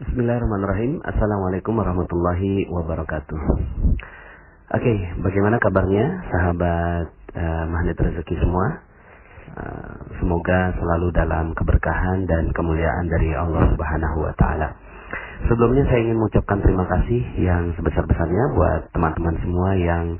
Bismillahirrahmanirrahim. Assalamualaikum warahmatullahi wabarakatuh. Oke, bagaimana kabarnya sahabat Magnet Rezeki semua? Semoga selalu dalam keberkahan dan kemuliaan dari Allah Subhanahu wa taala. Sebelumnya saya ingin mengucapkan terima kasih yang sebesar-besarnya buat teman-teman semua yang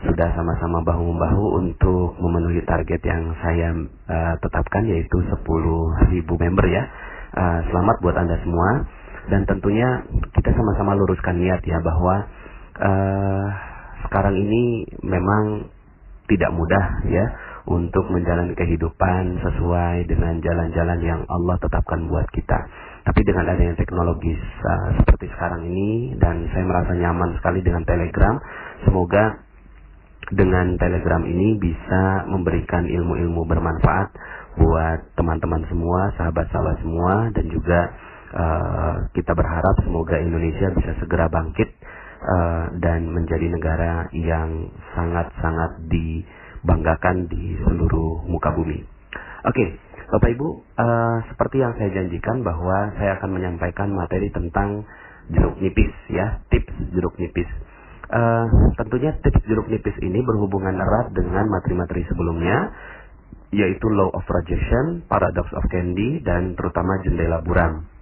sudah sama-sama bahu-membahu untuk memenuhi target yang saya tetapkan, yaitu 10.000 member ya. Selamat buat Anda semua. Dan tentunya kita sama-sama luruskan niat ya, bahwa sekarang ini memang tidak mudah ya untuk menjalani kehidupan sesuai dengan jalan-jalan yang Allah tetapkan buat kita. Tapi dengan adanya teknologi seperti sekarang ini, dan saya merasa nyaman sekali dengan Telegram. Semoga dengan Telegram ini bisa memberikan ilmu-ilmu bermanfaat buat teman-teman semua, sahabat-sahabat semua, dan juga kita berharap semoga Indonesia bisa segera bangkit dan menjadi negara yang sangat-sangat dibanggakan di seluruh muka bumi. Oke, Bapak Ibu, seperti yang saya janjikan bahwa saya akan menyampaikan materi tentang jeruk nipis ya, tips jeruk nipis. Tentunya tips jeruk nipis ini berhubungan erat dengan materi-materi sebelumnya, yaitu Law of Projection, Paradox of Candy, dan terutama jendela buram.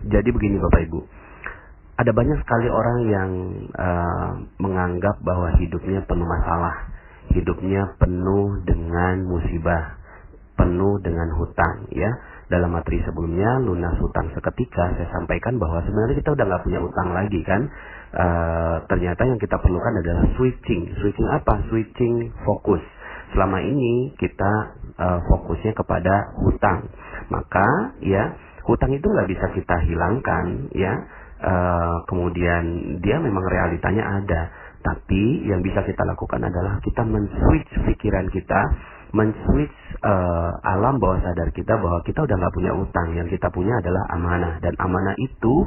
Jadi begini Bapak Ibu, ada banyak sekali orang yang menganggap bahwa hidupnya penuh masalah, hidupnya penuh dengan musibah, penuh dengan hutang ya. Dalam materi sebelumnya, lunas hutang seketika, saya sampaikan bahwa sebenarnya kita udah nggak punya utang lagi kan. Ternyata yang kita perlukan adalah switching apa? Switching fokus. Selama ini kita fokusnya kepada hutang, maka ya hutang itu nggak bisa kita hilangkan ya. Kemudian dia memang realitanya ada, tapi yang bisa kita lakukan adalah kita men-switch pikiran kita, men-switch alam bawah sadar kita bahwa kita udah nggak punya utang. Yang kita punya adalah amanah, dan amanah itu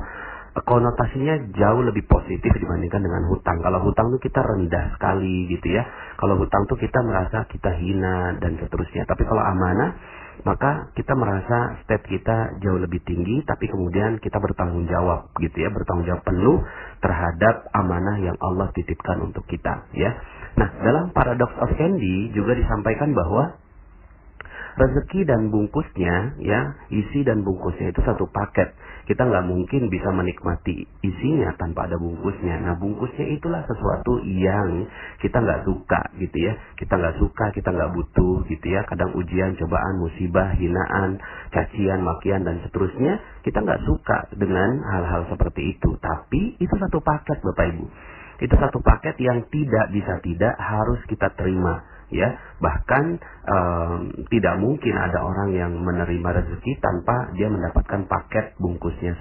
konotasinya jauh lebih positif dibandingkan dengan hutang. Kalau hutang tuh kita rendah sekali gitu ya. Kalau hutang tuh kita merasa kita hina dan seterusnya. Tapi kalau amanah, maka kita merasa state kita jauh lebih tinggi, tapi kemudian kita bertanggung jawab gitu ya, bertanggung jawab penuh terhadap amanah yang Allah titipkan untuk kita ya. Nah, dalam Paradox of Candy juga disampaikan bahwa rezeki dan bungkusnya ya, isi dan bungkusnya itu satu paket. Kita nggak mungkin bisa menikmati isinya tanpa ada bungkusnya. Nah, bungkusnya itulah sesuatu yang kita nggak suka gitu ya. Kita nggak suka, kita nggak butuh gitu ya. Kadang ujian, cobaan, musibah, hinaan, cacian, makian, dan seterusnya, kita nggak suka dengan hal-hal seperti itu. Tapi itu satu paket Bapak Ibu. Itu satu paket yang tidak bisa tidak harus kita terima ya. Bahkan tidak mungkin ada orang yang menerima rezeki tanpa dia mendapatkan paket bungkusnya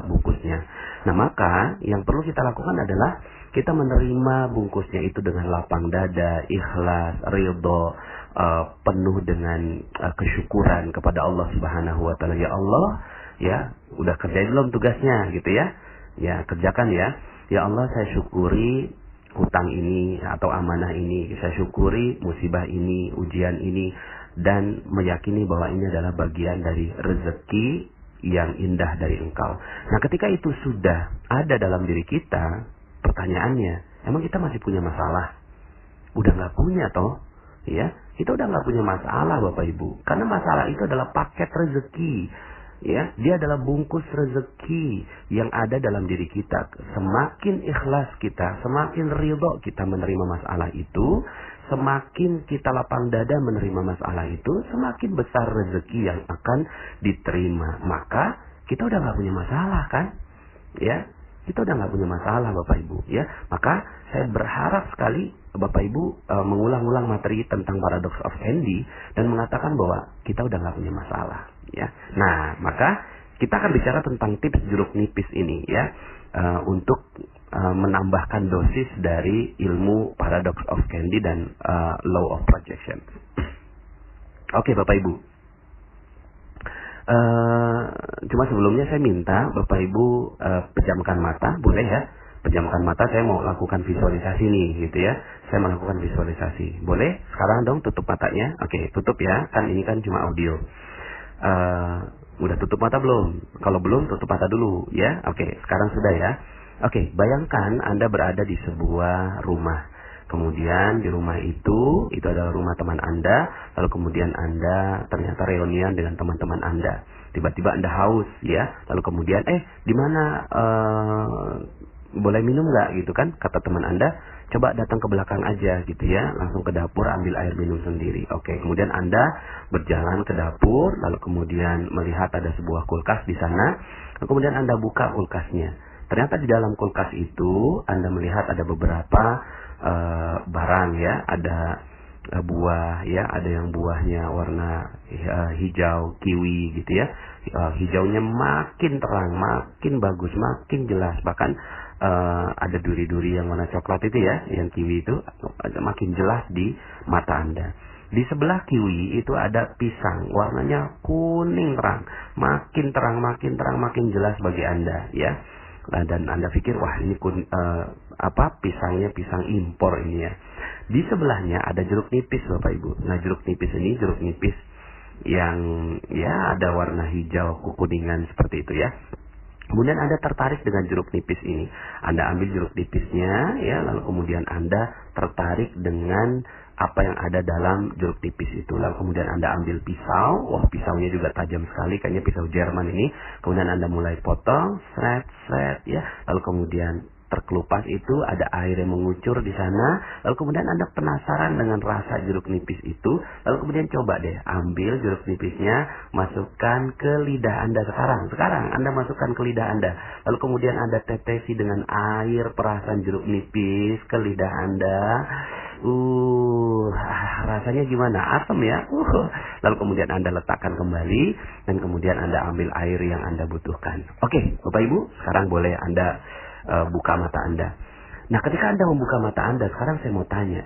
bungkusnya. Nah, maka yang perlu kita lakukan adalah kita menerima bungkusnya itu dengan lapang dada, ikhlas, ridho, penuh dengan kesyukuran kepada Allah Subhanahu wa taala. Ya Allah, ya, udah kerjain belum tugasnya gitu ya. Ya, kerjakan ya. Ya Allah, saya syukuri hutang ini atau amanah ini, saya syukuri musibah ini, ujian ini, dan meyakini bahwa ini adalah bagian dari rezeki yang indah dari Engkau. Nah, ketika itu sudah ada dalam diri kita, pertanyaannya, emang kita masih punya masalah? Udah nggak punya toh? Ya, kita udah nggak punya masalah Bapak Ibu, karena masalah itu adalah paket rezeki. Ya, dia adalah bungkus rezeki yang ada dalam diri kita. Semakin ikhlas kita, semakin ridho kita menerima masalah itu, semakin kita lapang dada menerima masalah itu, semakin besar rezeki yang akan diterima. Maka kita udah nggak punya masalah kan? Ya, kita udah nggak punya masalah Bapak Ibu. Ya, maka saya berharap sekali Bapak Ibu mengulang-ulang materi tentang Paradox of Candy dan mengatakan bahwa kita udah nggak punya masalah. Ya, nah maka kita akan bicara tentang tips jeruk nipis ini ya, untuk menambahkan dosis dari ilmu Paradox of Candy dan Law of Projection. Oke Bapak Ibu, cuma sebelumnya saya minta Bapak Ibu pejamkan mata, boleh ya? Pejamkan mata, saya mau lakukan visualisasi nih gitu ya. Saya melakukan visualisasi. Boleh? Sekarang dong tutup matanya. Oke, tutup ya. Kan ini kan cuma audio. Udah tutup mata belum? Kalau belum, tutup mata dulu ya. Oke, sekarang sudah ya. Oke, bayangkan Anda berada di sebuah rumah. Kemudian di rumah itu adalah rumah teman Anda. Lalu kemudian Anda ternyata reunian dengan teman-teman Anda. Tiba-tiba Anda haus ya. Lalu kemudian, di mana boleh minum nggak gitu kan? Kata teman Anda, coba datang ke belakang aja gitu ya. Langsung ke dapur ambil air minum sendiri. Oke, kemudian Anda berjalan ke dapur. Lalu kemudian melihat ada sebuah kulkas di sana. Lalu kemudian Anda buka kulkasnya. Ternyata di dalam kulkas itu Anda melihat ada beberapa barang ya, ada buah ya, ada yang buahnya warna hijau kiwi gitu ya. Hijaunya makin terang, makin bagus, makin jelas, bahkan ada duri-duri yang warna coklat itu ya, yang kiwi itu makin jelas di mata Anda. Di sebelah kiwi itu ada pisang, warnanya kuning terang, makin terang, makin terang, makin jelas bagi Anda ya. Dan Anda pikir, wah ini pisangnya pisang impor ini ya. Di sebelahnya ada jeruk nipis Bapak Ibu. Nah, jeruk nipis ini jeruk nipis yang ya ada warna hijau kekuningan seperti itu ya. Kemudian Anda tertarik dengan jeruk nipis ini. Anda ambil jeruk nipisnya ya, lalu kemudian Anda tertarik dengan apa yang ada dalam jeruk nipis itu. Lalu kemudian Anda ambil pisau. Wah, pisaunya juga tajam sekali, kayaknya pisau Jerman ini. Kemudian Anda mulai potong, sret ya. Lalu kemudian terkelupas itu ada air yang mengucur di sana. Lalu kemudian Anda penasaran dengan rasa jeruk nipis itu. Lalu kemudian coba deh ambil jeruk nipisnya, masukkan ke lidah Anda sekarang Anda masukkan ke lidah Anda. Lalu kemudian Anda tetesi dengan air perasan jeruk nipis ke lidah Anda. Rasanya gimana? Asam ya. Lalu kemudian Anda letakkan kembali dan kemudian Anda ambil air yang Anda butuhkan. Oke, Bapak Ibu, sekarang boleh Anda buka mata Anda. Nah, ketika Anda membuka mata Anda, sekarang saya mau tanya,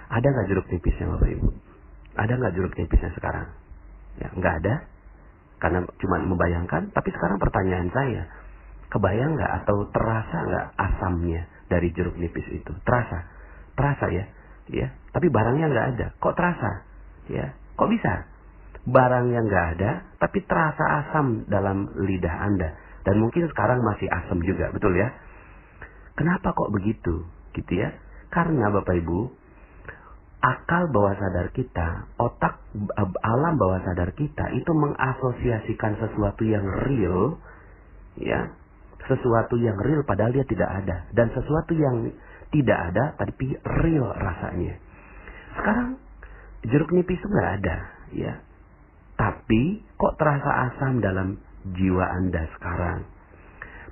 ada nggak jeruk nipisnya Bapak Ibu? Ada nggak jeruk nipisnya sekarang? Ya, nggak ada, karena cuma membayangkan. Tapi sekarang pertanyaan saya, kebayang nggak atau terasa nggak asamnya dari jeruk nipis itu? Terasa ya, ya. Tapi barangnya nggak ada. Kok terasa? Ya, kok bisa? Barang yang nggak ada, tapi terasa asam dalam lidah Anda. Dan mungkin sekarang masih asam juga, betul ya? Kenapa kok begitu? Gitu ya. Karena Bapak Ibu, akal bawah sadar kita, otak alam bawah sadar kita itu mengasosiasikan sesuatu yang real, ya, sesuatu yang real padahal dia tidak ada, dan sesuatu yang tidak ada tapi real rasanya. Sekarang jeruk nipis itu nggak ada, ya, tapi kok terasa asam dalam jiwa Anda sekarang.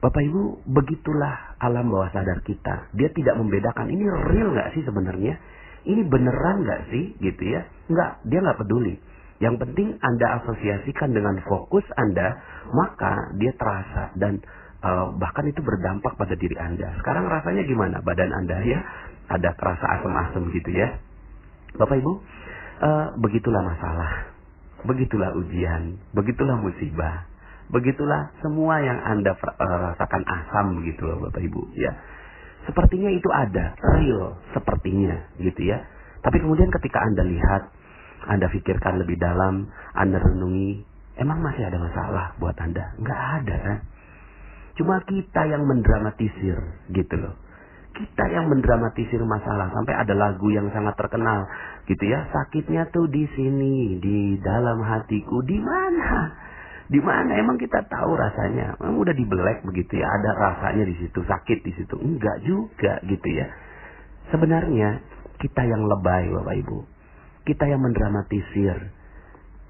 Bapak Ibu, begitulah alam bawah sadar kita. Dia tidak membedakan ini real nggak sih sebenarnya, ini beneran nggak sih, gitu ya. Nggak, dia nggak peduli. Yang penting Anda asosiasikan dengan fokus Anda, maka dia terasa dan bahkan itu berdampak pada diri Anda. Sekarang rasanya gimana badan Anda ya? Ada terasa asam-asam gitu ya. Bapak Ibu, begitulah masalah, begitulah ujian, begitulah musibah. Begitulah semua yang Anda rasakan asam begitu loh Bapak Ibu ya. Sepertinya itu ada, real sepertinya gitu ya. Tapi kemudian ketika Anda lihat, Anda pikirkan lebih dalam, Anda renungi, emang masih ada masalah buat Anda? Nggak ada kan? Cuma kita yang mendramatisir gitu loh. Kita yang mendramatisir masalah, sampai ada lagu yang sangat terkenal gitu ya. Sakitnya tuh di sini, di dalam hatiku. Di mana? Di mana? Emang kita tahu rasanya? Emang udah dibelek begitu ya? Ada rasanya di situ, sakit di situ? Enggak juga gitu ya. Sebenarnya kita yang lebay Bapak Ibu. Kita yang mendramatisir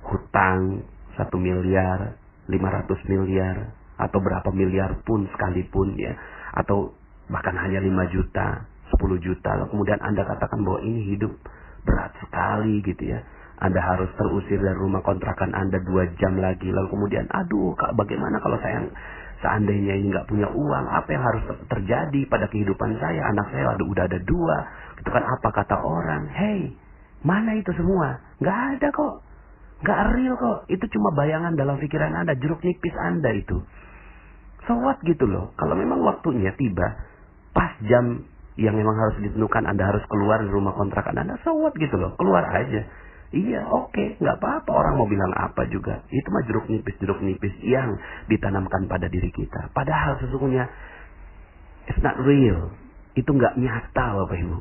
hutang 1 miliar, 500 miliar, atau berapa miliar pun sekalipun ya. Atau bahkan hanya 5 juta, 10 juta. Lalu kemudian Anda katakan bahwa ini hidup berat sekali gitu ya. Anda harus terusir dari rumah kontrakan Anda 2 jam lagi. Lalu kemudian, aduh Kak, bagaimana kalau saya seandainya ini nggak punya uang? Apa yang harus terjadi pada kehidupan saya? Anak saya udah ada 2. Itu kan apa kata orang? Hey, mana itu semua? Nggak ada kok. Nggak real kok. Itu cuma bayangan dalam pikiran Anda. Jeruk nipis Anda itu. So what gitu loh. Kalau memang waktunya tiba, pas jam yang memang harus ditentukan Anda harus keluar dari rumah kontrakan Anda. So what gitu loh. Keluar aja. Iya, oke, nggak apa-apa. Orang mau bilang apa juga. Itu mah jeruk nipis yang ditanamkan pada diri kita. Padahal sesungguhnya it's not real. Itu nggak nyata, Bapak Ibu.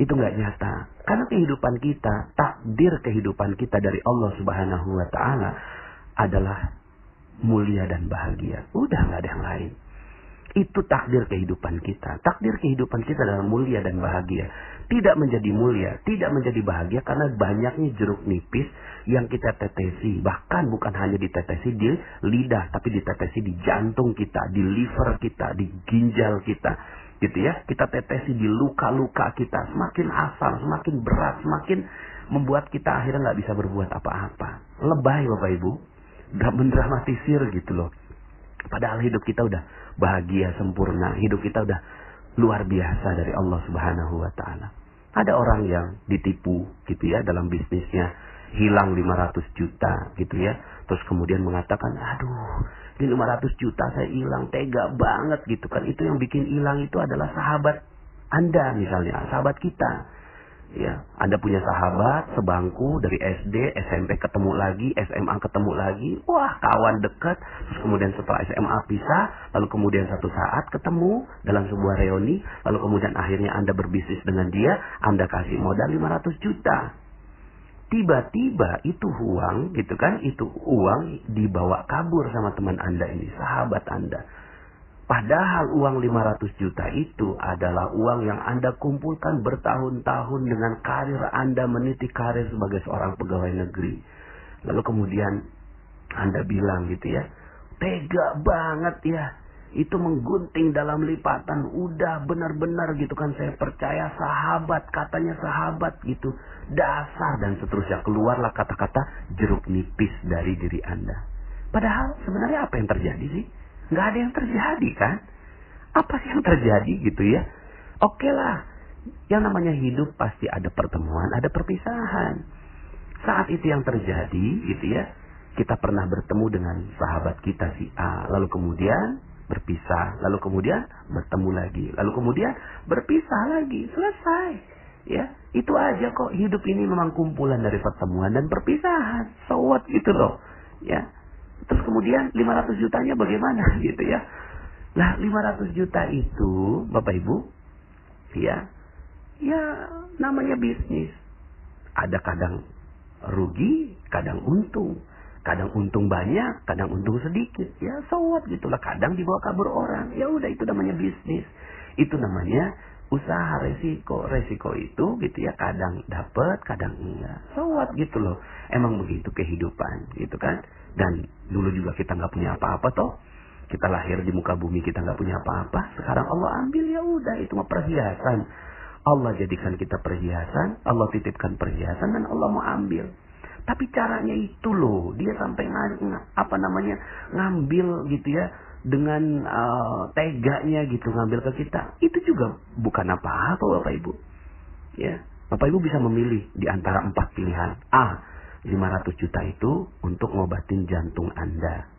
Itu nggak nyata. Karena kehidupan kita, takdir kehidupan kita dari Allah Subhanahu wa Ta'ala adalah mulia dan bahagia. Udah nggak ada yang lain. Itu takdir kehidupan kita. Takdir kehidupan kita adalah mulia dan bahagia. Tidak menjadi mulia, tidak menjadi bahagia karena banyaknya jeruk nipis yang kita tetesi. Bahkan bukan hanya ditetesi di lidah, tapi ditetesi di jantung kita, di liver kita, di ginjal kita. Gitu ya, kita tetesi di luka-luka kita. Semakin asam, semakin berat, semakin membuat kita akhirnya nggak bisa berbuat apa-apa. Lebay Bapak Ibu, mendramatisir gitu loh. Padahal hidup kita udah bahagia, sempurna. Hidup kita udah luar biasa dari Allah Subhanahu wa Ta'ala. Ada orang yang ditipu gitu ya dalam bisnisnya, hilang 500 juta gitu ya. Terus kemudian mengatakan, aduh ini 500 juta saya hilang, tega banget gitu kan. Itu yang bikin hilang itu adalah sahabat Anda misalnya, sahabat kita. Ya, Anda punya sahabat sebangku dari SD, SMP ketemu lagi, SMA ketemu lagi. Wah, kawan dekat. Terus kemudian setelah SMA pisah, lalu kemudian satu saat ketemu dalam sebuah reuni, lalu kemudian akhirnya Anda berbisnis dengan dia, Anda kasih modal 500 juta. Tiba-tiba itu uang, gitu kan, itu uang dibawa kabur sama teman Anda ini, sahabat Anda. Padahal uang 500 juta itu adalah uang yang Anda kumpulkan bertahun-tahun dengan karir Anda, meniti karir sebagai seorang pegawai negeri. Lalu kemudian Anda bilang gitu ya, tega banget ya, itu menggunting dalam lipatan, udah benar-benar gitu kan, saya percaya sahabat, katanya sahabat gitu, dasar dan seterusnya. Keluarlah kata-kata jeruk nipis dari diri Anda. Padahal sebenarnya apa yang terjadi sih? Nggak ada yang terjadi kan? Apa sih yang terjadi gitu ya? Oke lah, yang namanya hidup pasti ada pertemuan, ada perpisahan. Saat itu yang terjadi gitu ya, kita pernah bertemu dengan sahabat kita si A, lalu kemudian berpisah, lalu kemudian bertemu lagi, lalu kemudian berpisah lagi, selesai. Ya, itu aja kok. Hidup ini memang kumpulan dari pertemuan dan perpisahan. So what gitu loh. Ya. Terus kemudian 500 jutanya bagaimana gitu ya. Nah 500 juta itu Bapak Ibu, ya namanya bisnis. Ada kadang rugi, kadang untung. Kadang untung banyak, kadang untung sedikit. Ya so what gitulah. Kadang dibawa kabur orang. Ya udah, itu namanya bisnis. Itu namanya usaha, resiko. Resiko itu gitu ya, kadang dapat, kadang enggak. So what gitu loh. Emang begitu kehidupan gitu kan. Dan dulu juga kita nggak punya apa-apa toh. Kita lahir di muka bumi, kita nggak punya apa-apa. Sekarang Allah ambil, ya udah, itu mah perhiasan. Allah jadikan kita perhiasan, Allah titipkan perhiasan dan Allah mau ambil. Tapi caranya itu loh, dia sampai ngambil gitu ya, dengan teganya gitu ngambil ke kita. Itu juga bukan apa-apa Bapak Ibu. Ya, Bapak Ibu bisa memilih di antara 4 pilihan. A, 500 juta itu untuk ngobatin jantung Anda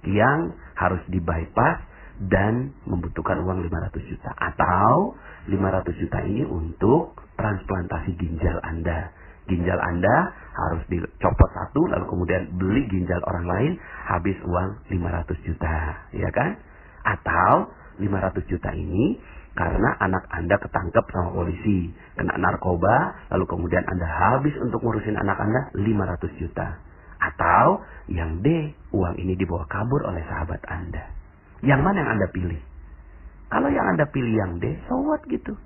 yang harus di bypass dan membutuhkan uang 500 juta. Atau 500 juta ini untuk transplantasi ginjal Anda. Ginjal Anda harus dicopot satu, lalu kemudian beli ginjal orang lain, habis uang 500 juta. Ya kan? Atau 500 juta ini karena anak Anda ketangkep sama polisi, kena narkoba, lalu kemudian Anda habis untuk ngurusin anak Anda 500 juta. Atau yang D, uang ini dibawa kabur oleh sahabat Anda. Yang mana yang Anda pilih? Kalau yang Anda pilih yang D, so what gitu.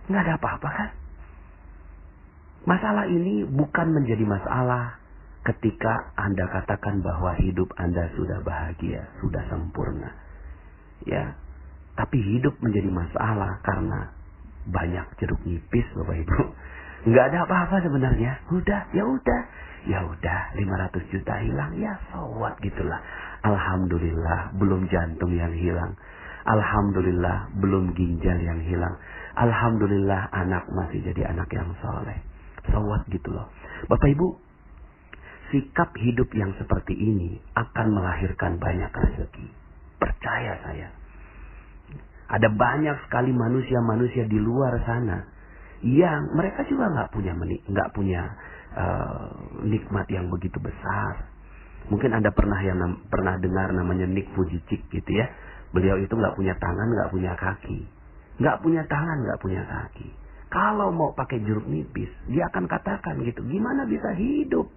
Nggak ada apa-apa kan? Masalah ini bukan menjadi masalah ketika Anda katakan bahwa hidup Anda sudah bahagia, sudah sempurna. Ya. Tapi hidup menjadi masalah karena banyak jeruk nipis Bapak Ibu. Nggak ada apa-apa sebenarnya. Ya udah 500 juta hilang, ya so what gitulah. Alhamdulillah belum jantung yang hilang. Alhamdulillah belum ginjal yang hilang. Alhamdulillah anak masih jadi anak yang soleh. So what gitu loh. Bapak Ibu, sikap hidup yang seperti ini akan melahirkan banyak rezeki. Percaya saya. Ada banyak sekali manusia-manusia di luar sana yang mereka juga nggak punya nikmat yang begitu besar. Mungkin Anda pernah dengar namanya Nick Vujicic gitu ya. Beliau itu nggak punya tangan, nggak punya kaki. Nggak punya tangan, nggak punya kaki. Kalau mau pakai jeruk nipis, dia akan katakan gitu, gimana bisa hidup?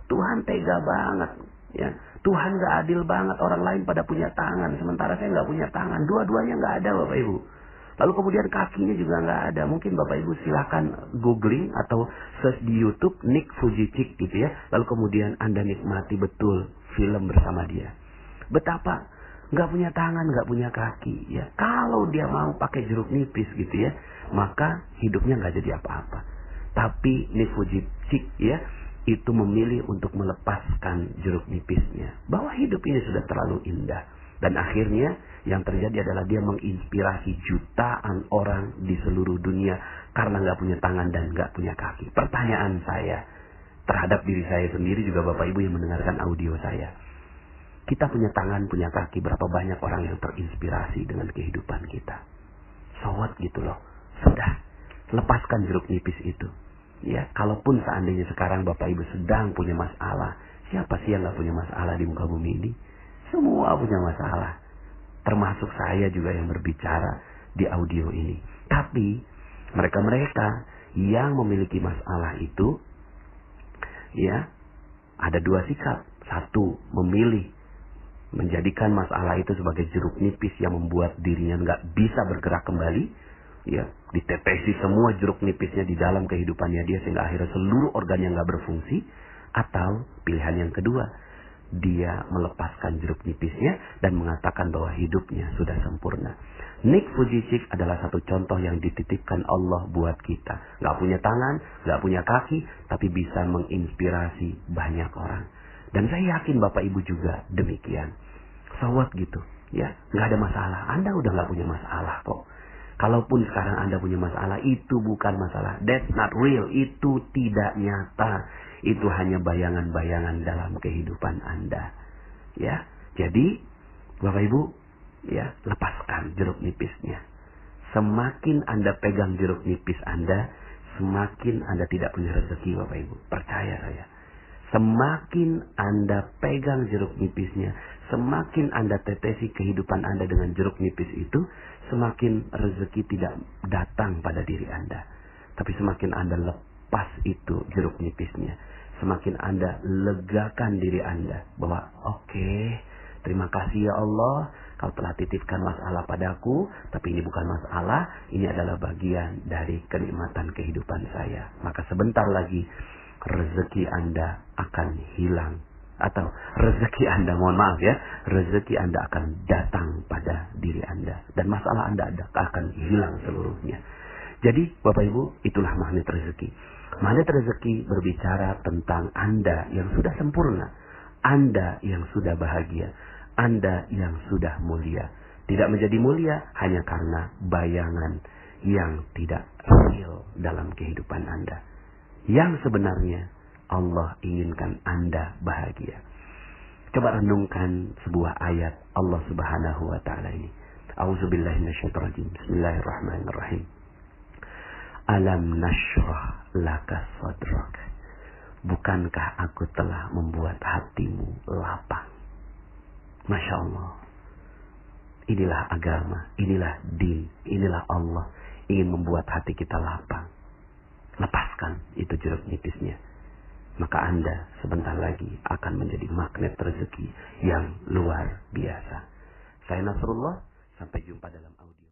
Tuhan tega banget. Ya, Tuhan nggak adil banget. Orang lain pada punya tangan, sementara saya nggak punya tangan. Dua-duanya nggak ada, Bapak Ibu. Lalu kemudian kakinya juga nggak ada. Mungkin Bapak Ibu silakan googling atau search di YouTube Nick Vujicic gitu ya. Lalu kemudian Anda nikmati betul film bersama dia. Betapa nggak punya tangan, nggak punya kaki ya. Kalau dia mau pakai jeruk nipis gitu ya, maka hidupnya nggak jadi apa-apa. Tapi Nick Vujicic ya, itu memilih untuk melepaskan jeruk nipisnya. Bahwa hidup ini sudah terlalu indah. Dan akhirnya yang terjadi adalah dia menginspirasi jutaan orang di seluruh dunia karena nggak punya tangan dan nggak punya kaki. Pertanyaan saya terhadap diri saya sendiri, juga Bapak Ibu yang mendengarkan audio saya. Kita punya tangan, punya kaki, berapa banyak orang yang terinspirasi dengan kehidupan kita. So what gitu loh. Sudah, lepaskan jeruk nipis itu. Ya, kalaupun seandainya sekarang Bapak Ibu sedang punya masalah, siapa sih yang nggak punya masalah di muka bumi ini? Semua punya masalah. Termasuk saya juga yang berbicara di audio ini. Tapi mereka-mereka yang memiliki masalah itu, ya, ada dua sikap. Satu, memilih menjadikan masalah itu sebagai jeruk nipis yang membuat dirinya nggak bisa bergerak kembali. Ya, ditetesi semua jeruk nipisnya di dalam kehidupannya dia sehingga akhirnya seluruh organnya nggak berfungsi. Atau pilihan yang kedua, dia melepaskan jeruk nipisnya dan mengatakan bahwa hidupnya sudah sempurna. Nick Vujicic adalah satu contoh yang dititipkan Allah buat kita. Gak punya tangan, gak punya kaki, tapi bisa menginspirasi banyak orang. Dan saya yakin Bapak Ibu juga demikian. So what gitu, ya, gak ada masalah. Anda udah gak punya masalah kok. Kalaupun sekarang Anda punya masalah, itu bukan masalah. That's not real. Itu tidak nyata. Itu hanya bayangan-bayangan dalam kehidupan Anda. Ya, jadi Bapak Ibu, ya, lepaskan jeruk nipisnya. Semakin Anda pegang jeruk nipis Anda, semakin Anda tidak punya rezeki, Bapak Ibu. Percaya saya. Semakin Anda pegang jeruk nipisnya, semakin Anda tetesi kehidupan Anda dengan jeruk nipis itu, semakin rezeki tidak datang pada diri Anda. Tapi semakin Anda lepas itu jeruk nipisnya, semakin Anda legakan diri Anda bahwa oke, terima kasih ya Allah, Kau telah titipkan masalah padaku, tapi ini bukan masalah, ini adalah bagian dari kenikmatan kehidupan saya. Maka sebentar lagi rezeki Anda akan hilang. Atau rezeki Anda, mohon maaf ya, rezeki Anda akan datang pada diri Anda. Dan masalah Anda akan hilang seluruhnya. Jadi Bapak Ibu, itulah magnet rezeki. Magnet rezeki berbicara tentang Anda yang sudah sempurna. Anda yang sudah bahagia. Anda yang sudah mulia. Tidak menjadi mulia hanya karena bayangan yang tidak real dalam kehidupan Anda. Yang sebenarnya Allah inginkan Anda bahagia. Coba renungkan sebuah ayat Allah Subhanahu wa taala ini. A'udzubillahi minasyaitonir rajim. Bismillahirrahmanirrahim. Alam nashrah laka sadrak. Bukankah aku telah membuat hatimu lapang? Masya Allah. Inilah agama, inilah din, inilah Allah ingin membuat hati kita lapang. Lepaskan itu jeruk nipisnya. Maka Anda sebentar lagi akan menjadi magnet rezeki yang luar biasa. Saya Nasrullah, sampai jumpa dalam audio.